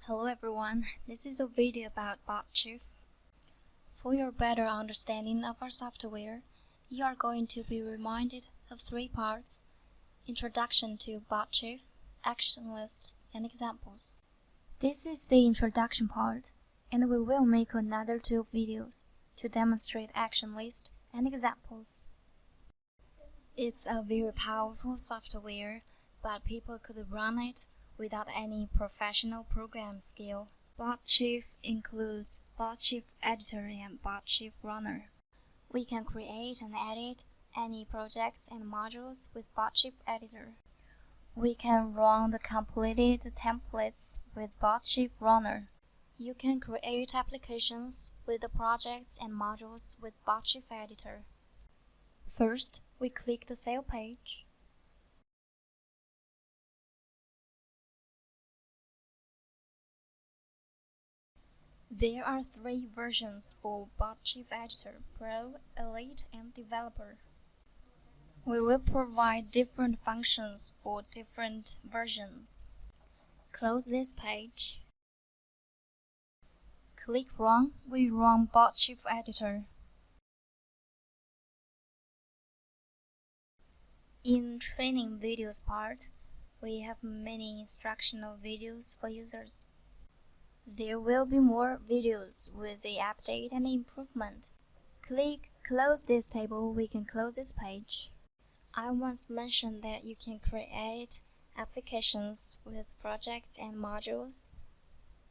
Hello everyone, this is a video about Botchief. For your better understanding of our software, you are going to be reminded of three parts: Introduction to Botchief, Action List, and Examples. This is the introduction part, and we will make another two videos to demonstrate action list and examples. It's a very powerful software, but people could run it without any professional program skill. Botchief includes Botchief Editor and Botchief Runner. We can create and edit any projects and modules with Botchief Editor. We can run the completed templates with Botchief Runner. You can create applications with the projects and modules with Botchief Editor. First, we click the Sale page. There are three versions for Botchief Editor: Pro, Elite, and Developer. We will provide different functions for different versions. Close this page. Click Run. We run Botchief Editor. In training videos part, we have many instructional videos for users. There will be more videos with the update and improvement. Click Close this table. We can close this page. I once mentioned that you can create applications with projects and modules.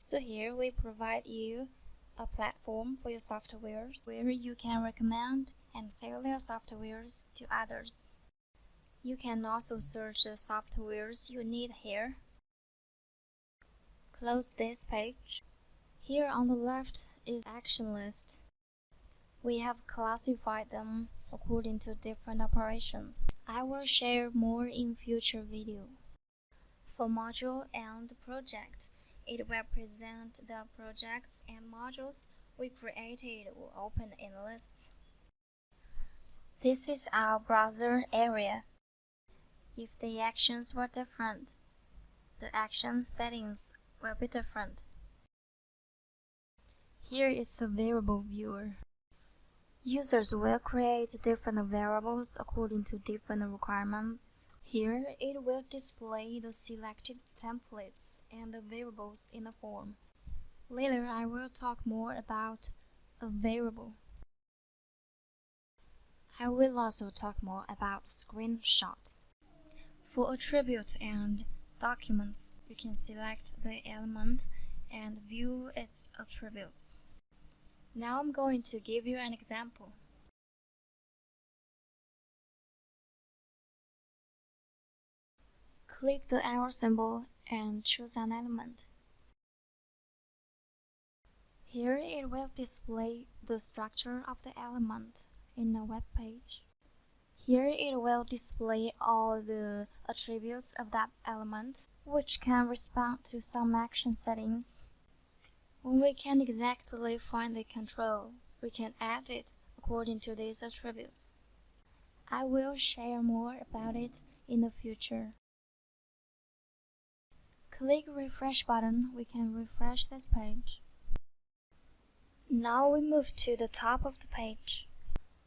So here we provide you a platform for your softwares where you can recommend and sell your softwares to others. You can also search the softwares you need here. Close this page. Here on the left is Action List. We have classified them according to different operations. I will share more in future video. For module and project, it will present the projects and modules we created or opened in lists. This is our browser area. If the actions were different, the action settings will be different. Here is the variable viewer. Users will create different variables according to different requirements. Here it will display the selected templates and the variables in the form. Later I will talk more about a variable. I will also talk more about screenshot. For attributes and documents, you can select the element and view its attributes. Now I'm going to give you an example. Click the arrow symbol and choose an element. Here it will display the structure of the element in a web page. Here it will display all the attributes of that element, which can respond to some action settings. When we can exactly find the control, we can add it according to these attributes. I will share more about it in the future. Click Refresh button. We can refresh this page. Now we move to the top of the page.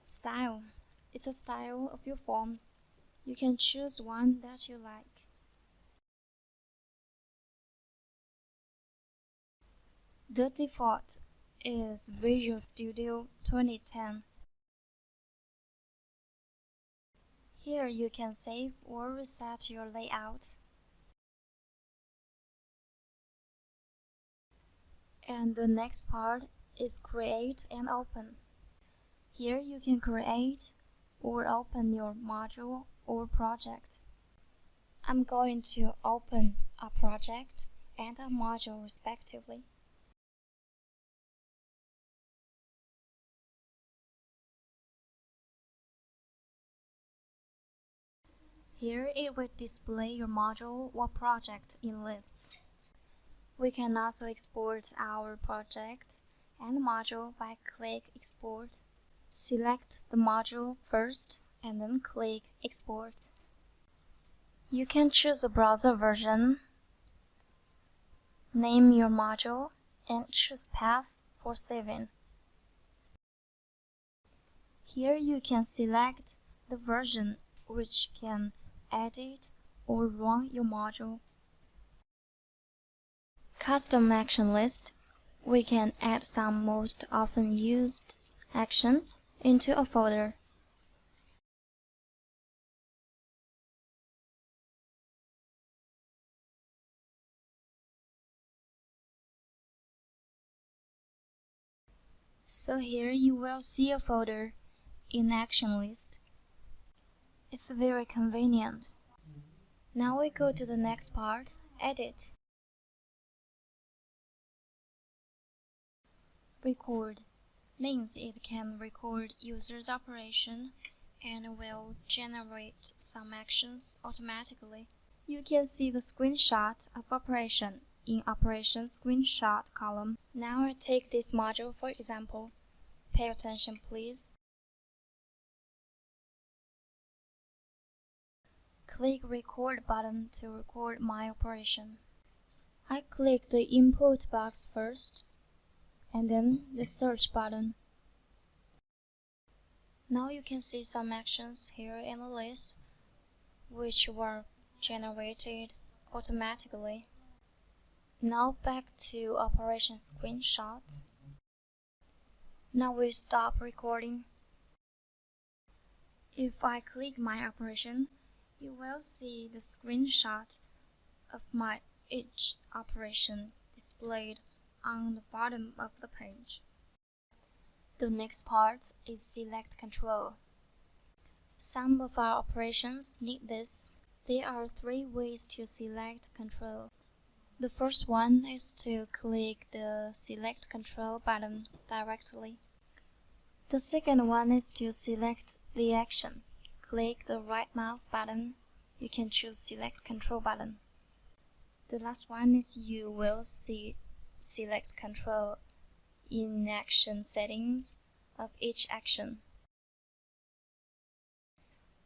Style. It's a style of your forms. You can choose one that you like. The default is Visual Studio 2010. Here you can save or reset your layout. And the next part is Create and Open. Here you can create or open your module or project. I'm going to open a project and a module respectively. Here it will display your module or project in lists. We can also export our project and module by click Export. Select the module first and then click Export. You can choose a browser version Name your module and choose Path for saving. Here you can select the version which can edit or run your module. Custom action list. We can add some most often used action into a folder. So here you will see a folder in action list. It's very convenient. Now we go to the next part, edit. Record means it can record user's operation and will generate some actions automatically. You can see the screenshot of operation in Operation Screenshot column. Now I take this module for example. Pay attention please. Click Record button to record my operation. I click the input box first, and then the search button. Now you can see some actions here in the list, which were generated automatically. Now back to Operation Screenshot. Now we stop recording. If I click my operation, you will see the screenshot of my each operation displayed on the bottom of the page. The next part is select control. Some of our operations need this. There are 3 ways to select control. The first one is to click the select control button directly. The second one is to select the action. Click the right mouse button. You can choose select control button. The last one is you will see select control in action settings of each action.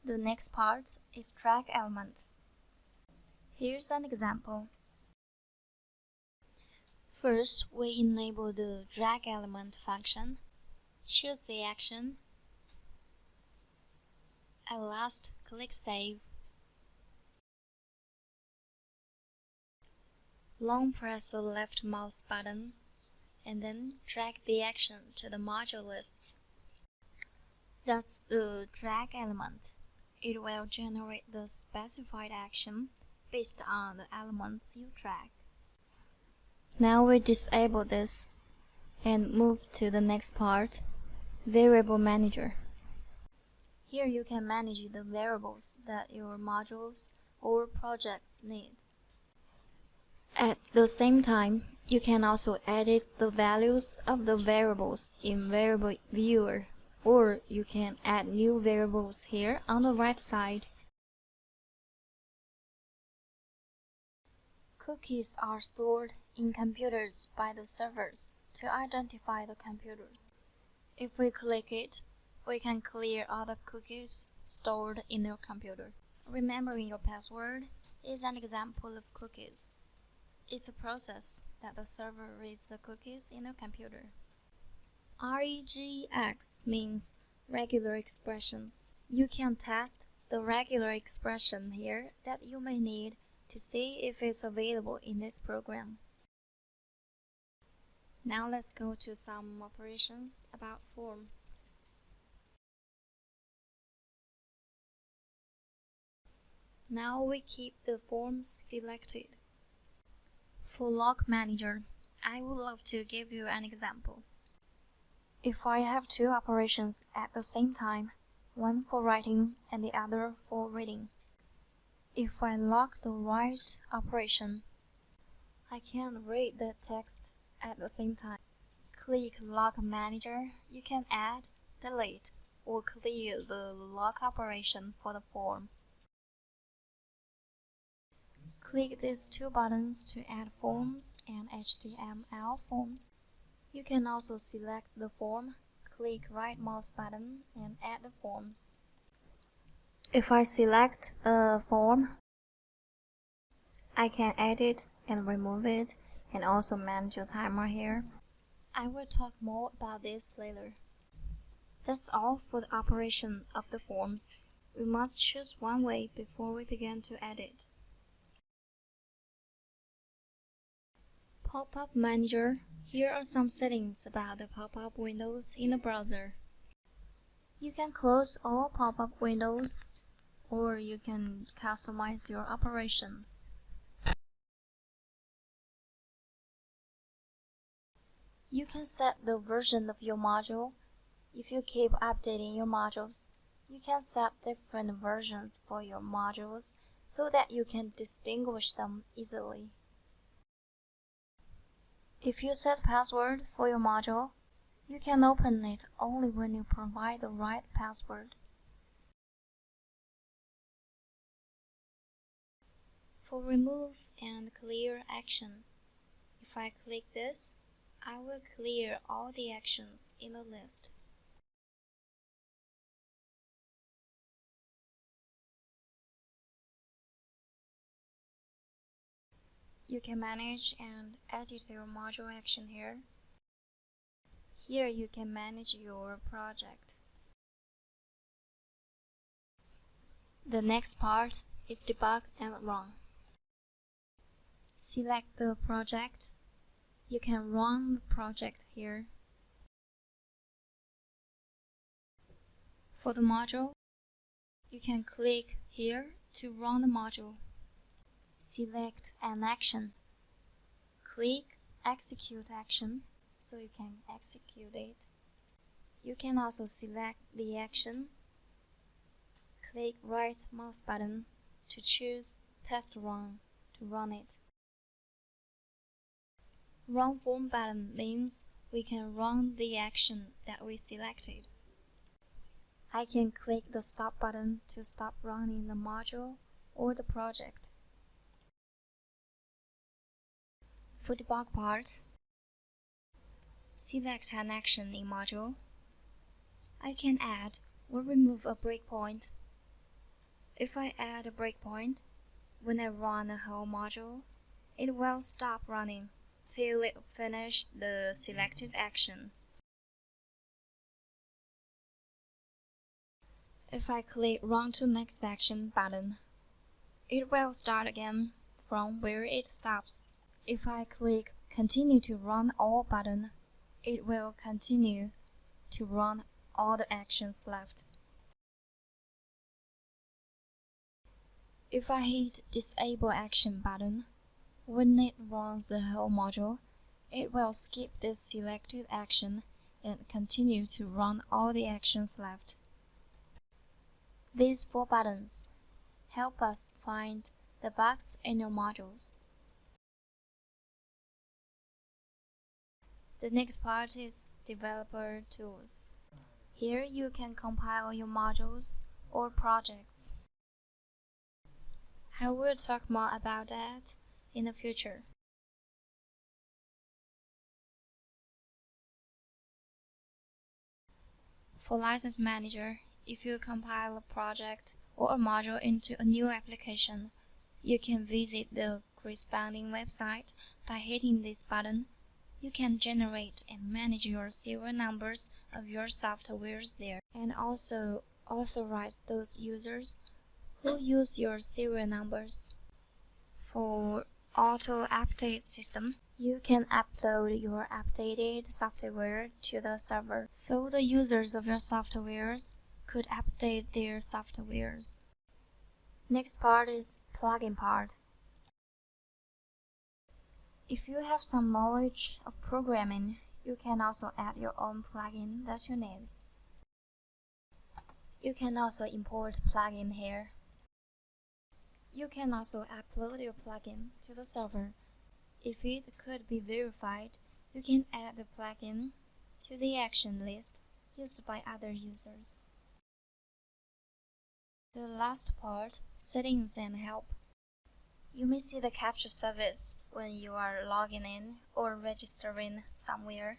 The next part is drag element. Here's an example. First, we enable the drag element function. Choose the action. At last, click Save. Long press the left mouse button and then drag the action to the module lists. That's the drag element. It will generate the specified action based on the elements you drag. Now we disable this and move to the next part, Variable Manager. Here you can manage the variables that your modules or projects need. At the same time, you can also edit the values of the variables in Variable Viewer, or you can add new variables here on the right side. Cookies are stored in computers by the servers to identify the computers. If we click it, we can clear all the cookies stored in your computer. Remembering your password is an example of cookies. It's a process that the server reads the cookies in your computer. Regex means regular expressions. You can test the regular expression here that you may need to see if it's available in this program. Now let's go to some operations about forms. Now we keep the forms selected. For Log Manager, I would love to give you an example. If I have 2 operations at the same time, one for writing and the other for reading. If I log the write operation, I can read the text at the same time. Click Log Manager, you can add, delete, or clear the log operation for the form. Click these 2 buttons to add forms and HTML forms. You can also select the form, click right mouse button and add the forms. If I select a form, I can edit and remove it and also manage your timer here. I will talk more about this later. That's all for the operation of the forms. We must choose one way before we begin to edit. Pop-up Manager. Here are some settings about the pop-up windows in the browser. You can close all pop-up windows, or you can customize your operations. You can set the version of your module. If you keep updating your modules, you can set different versions for your modules so that you can distinguish them easily. If you set password for your module, you can open it only when you provide the right password. For remove and clear action, if I click this, I will clear all the actions in the list. You can manage and edit your module action here. Here you can manage your project. The next part is debug and run. Select the project. You can run the project here. For the module, you can click here to run the module. Select an action. Click Execute Action so you can execute it. You can also select the action. Click right mouse button to choose Test Run to run it. Run Form button means we can run the action that we selected. I can click the Stop button to stop running the module or the project. For debug part, select an action in module. I can add or remove a breakpoint. If I add a breakpoint, when I run the whole module, it will stop running till it finishes the selected action. If I click Run to Next Action button, it will start again from where it stops. If I click Continue to Run All button, it will continue to run all the actions left. If I hit Disable Action button, when it runs the whole module, it will skip this selected action and continue to run all the actions left. These 4 buttons help us find the bugs in your modules. The next part is Developer Tools. Here you can compile your modules or projects. I will talk more about that in the future. For License Manager, if you compile a project or a module into a new application, you can visit the corresponding website by hitting this button. You can generate and manage your serial numbers of your softwares there, and also authorize those users who use your serial numbers. For Auto Update System, you can upload your updated software to the server, so the users of your softwares could update their softwares. Next part is plugin part. If you have some knowledge of programming, you can also add your own plugin that you need. You can also import plugin here. You can also upload your plugin to the server. If it could be verified, you can add the plugin to the action list used by other users. The last part, Settings and Help. You may see the capture service when you are logging in or registering somewhere.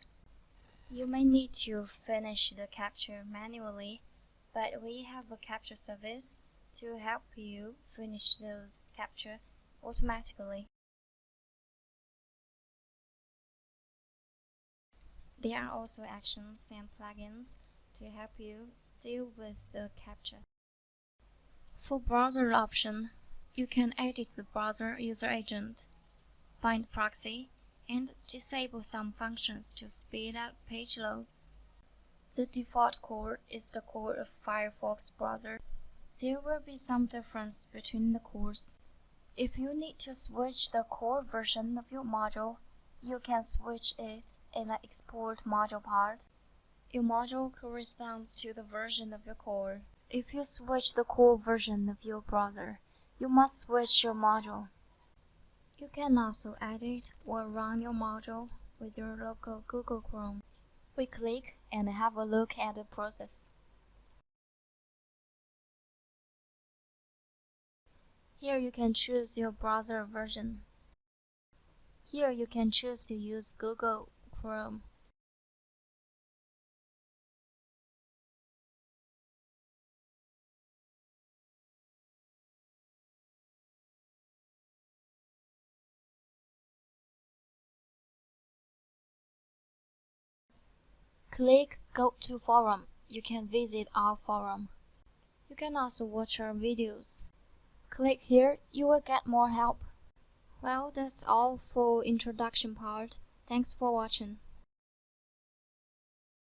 You may need to finish the capture manually, but we have a capture service to help you finish those capture automatically. There are also actions and plugins to help you deal with the captcha. For browser option, you can edit the browser user agent, bind proxy, and disable some functions to speed up page loads. The default core is the core of Firefox browser. There will be some difference between the cores. If you need to switch the core version of your module, you can switch it in the Export Module part. Your module corresponds to the version of your core. If you switch the core version of your browser, you must switch your module. You can also edit or run your module with your local Google Chrome. We click and have a look at the process. Here you can choose your browser version. Here you can choose to use Google Chrome. Click Go to Forum. You can visit our forum. You can also watch our videos. Click here, you will get more help. Well, that's all for introduction part. Thanks for watching.